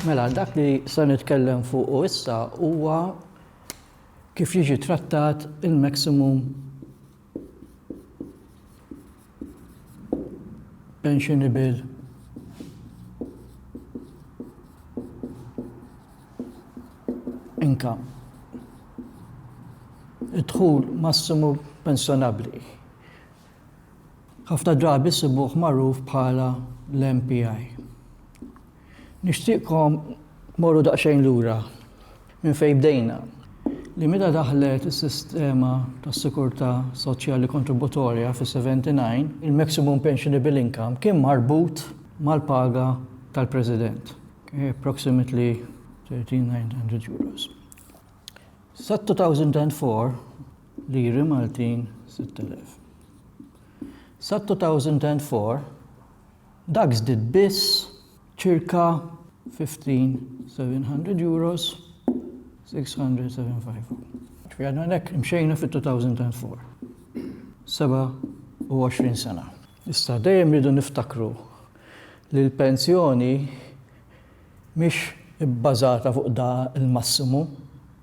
Mela, dak li se nitkellem fuq issa huwa kif jiġi trattat il-maximum pensionable income. Id-Dħul Massimu Pensjonabbli. Ħafna drabi sibuh magħruf bħala l-MPI. Nixtieqkom morru daqsxejn lura minn fejn bdejna li meta daħlet is-sistema tas-Sikurtà Soċjali Kontributorja fis-79 il-maximum pensionable income kien marbut mal-paga tal-President, approximately 13,900 euros. Sa 2004 liri Maltin 6,000. Sa 2004 dak żdied biss ċirka 15,700 euros, 675. Ġifieri hekk imxejna fit-2004. 27 sena. Issa dejjem rridu niftakru li l-pensjoni mhix ibbażata fuq da il-massimu.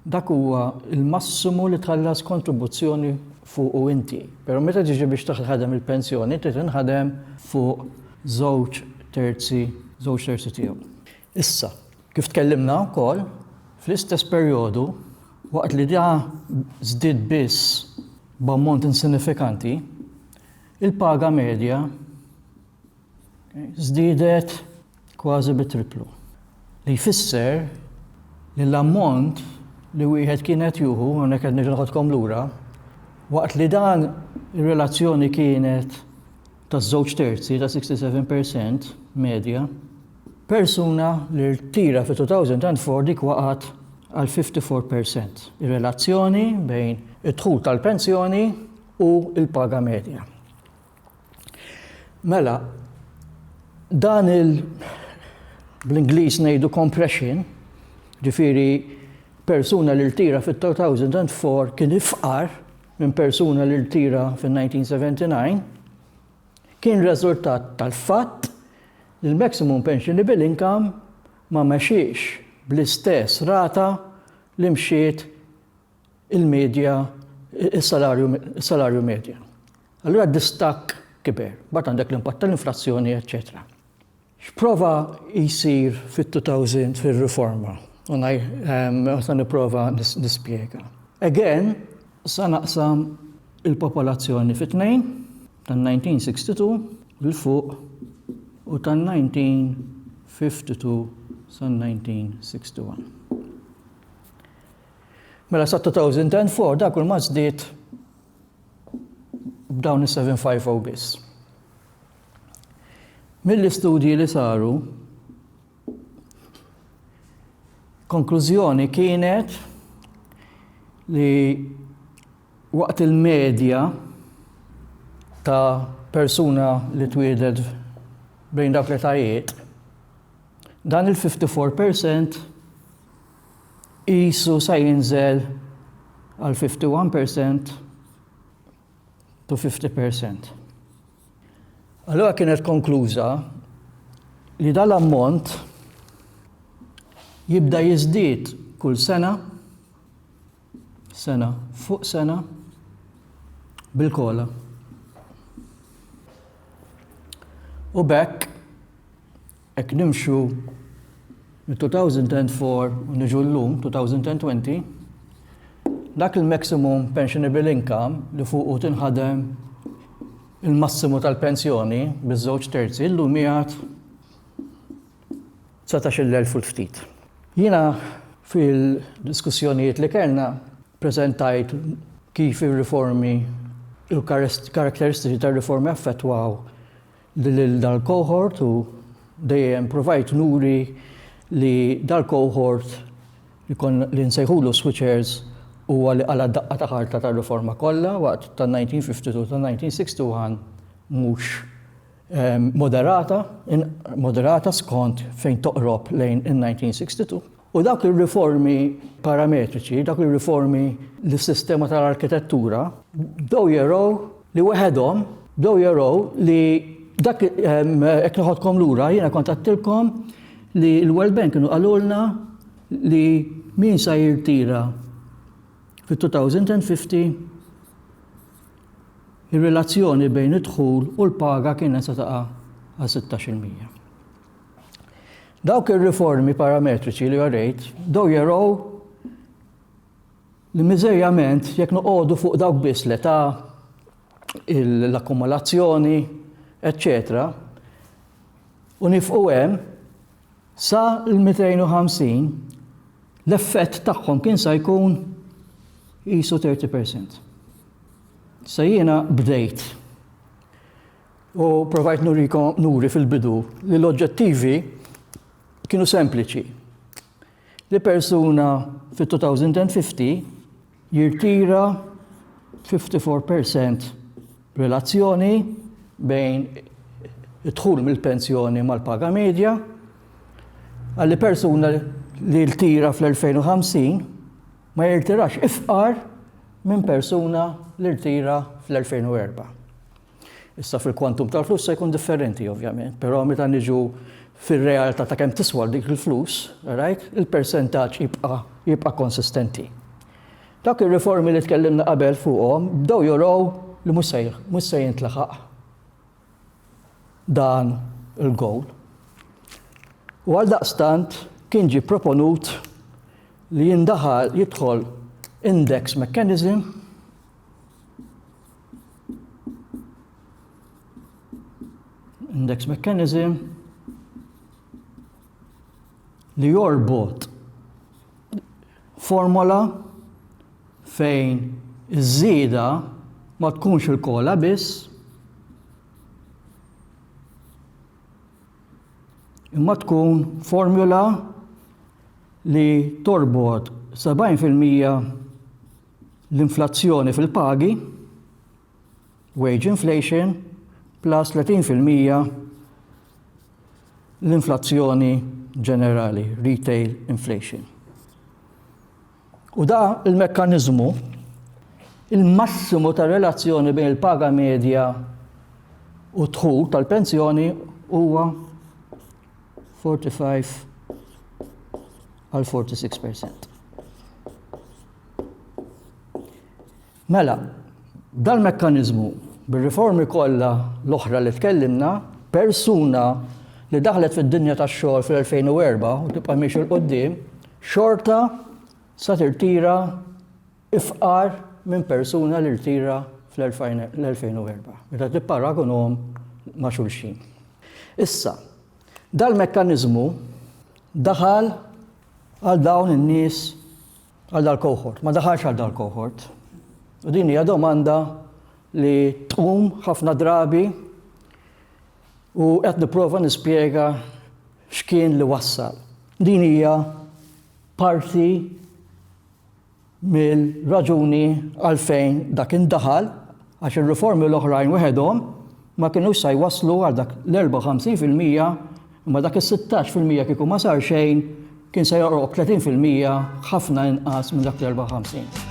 Dak huwa il-massimu li tħallas kontribuzzjoni fuq inti. Però meta tiġi biex taħdem il-pensjoni trid tinħadem fuq żewġ terzi tiegħu. Issa, kif tkellimna wkoll, fl-istess perjodu, waqt li da żdied biss b'ammont insinifikanti, il-paga medja żdiedet kważi bit-triplu. Li jfisser li l-ammont li wieħed kienet juhu, hawnhekk qed niġi noħodkom lura, waqt li dan ir-relazzjoni kienet taż-żewġ terzi ta' 67% medja, persuna li rtira fi 2004 dik waqgħet għal 54%. Ir-relazzjoni bejn id-dħul tal-pensjoni u l-paga medja. Mela, dan bl-Ingliż ngħidu compression, ġifieri persuna li rtira fit-2004 kien ifqar minn persuna li rtira fin-1979, kien riżultat tal-fatt li l-maximum pensionable income ma mexiex bl-istess rata li mxiet il-medja, il-salarju medja. Allura d-distakk kiber, bat għandek l-impatt tal-inflazzjoni, eccetera. X'prova jsir fit-2000 fir-riforma? U sa nipprova nispjega. Again, sa naqsam il-popolazzjoni fit-tnejn tan-1962 il-fuq u tan-1952 san-1961. Mela sa 2004 dak kull ma żdied b'dawn is-750 biss. Mill-istudji li saru, konklużjoni kienet li waqt il-medja ta' persuna li twieled bejn dak l-etajiet, dan il-54% qisu sa jinżel għal 51% to 50%. Allura kienet konkluża li dal-ammont jibda jiżdied kull sena fuq sena bil-kola. U bekk, hekk nimxu mid-2004 u niġu llum 2020, dak il-maximum pensionable income li fuqu tinħadem il-massimu tal-pensjoni biż-żewġ terzi llum qiegħed 19,000 u ftit. Jiena fil-diskussjonijiet li kellna preżentajt kif ir-riformi il-karakteristiċi tar-riformi affettwaw dal-cohort u dejjem provajt nuri li dal-cohort li nsejħulu switchers huwa li għala daqqa ta' ħarta tar-riforma kollha waqt tan-1952 tan-1961 mhux moderata skont fejn toqrob lejn in-1962. U dak il-riformi parametriċi, dak il-riformi l-sistema tal-arkitettura, bdew jaraw li waħedhom, bdew jaraw li dak hekk noħodkom lura, jiena kont għattilkom li l-World Bank kienu qalulna li min sa jirtira fit-2050 ir-relazzjoni bejn id-dħul u l-paga kienet se taqa' għal 16%. Dawk ir-riformi parametriċi li għarrejt, daw jaraw li miżerjament jekk noqogħdu fuq dawk biss l-età, l-akkumulazzjoni, eccetera, u nifqu hemm sa l-250 l-effett tagħhom kien sa jkun qisu 30%. Sa jiena bdejt u provajt nuri fil-bidu li l-oġġettivi kienu sempliċi. Li persuna fit-2050 jirtira 54% relazzjoni bejn id-dħul mill-pensjoni mal-paga medja, għalli persuna li jirtira fl-2050 ma jirtirax ifqar minn persuna li jirtira fl-2004. Issa fil-kwantum tal-flus se jkun differenti ovvjament, però meta niġu fir-realtà ta' kemm tiswa dik il-flus, right? Il-persentaġġ jibqa' konsistenti. Dak ir-riformi li tkellimna qabel fuqhom bdew jaraw li mhux se jintlaħaq dan il-goal. U għaldaqstant kien ġie proponut li jidħol index mechanism li jorbot formola fejn iż-żieda ma tkunx il-kola biss, imma tkun formula li torbot 70% l-inflazzjoni fil-pagi, wage inflation, plus 30% l-inflazzjoni ġenerali, retail inflation. U da il-mekkanizmu, il-massimu ta' relazzjoni bejn il-paga medja u dħul tal-pensjoni huwa 45 għal 46%. Mela, dal-mekkanizmu bir-riformi kollha l-oħra li tkellimna, persuna li daħlet fid-dinja tax-xogħol fil-2004 u tibqa' mhix il qudiem xorta sa tirtira ifqar minn persuna li rtira fl-2004. Meta tipparagunhom ma' xulxin. Issa, dal-mekkanizmu daħal għal dawn in-nies għal dal-cohort, ma daħalx għal dal-cohort. U din hija domanda li tqum ħafna drabi u qed nipprova nispjega x'kien li wassal. Din hija parti mill-raġuni għalfejn dak indaħal għax ir-riformi l-oħrajn waħedhom ma kinux se jwasslu għal dak l-54% imma dak is-16% kieku ma sar xejn kien se jorqok 30% ħafna inqas minn dak l-54%.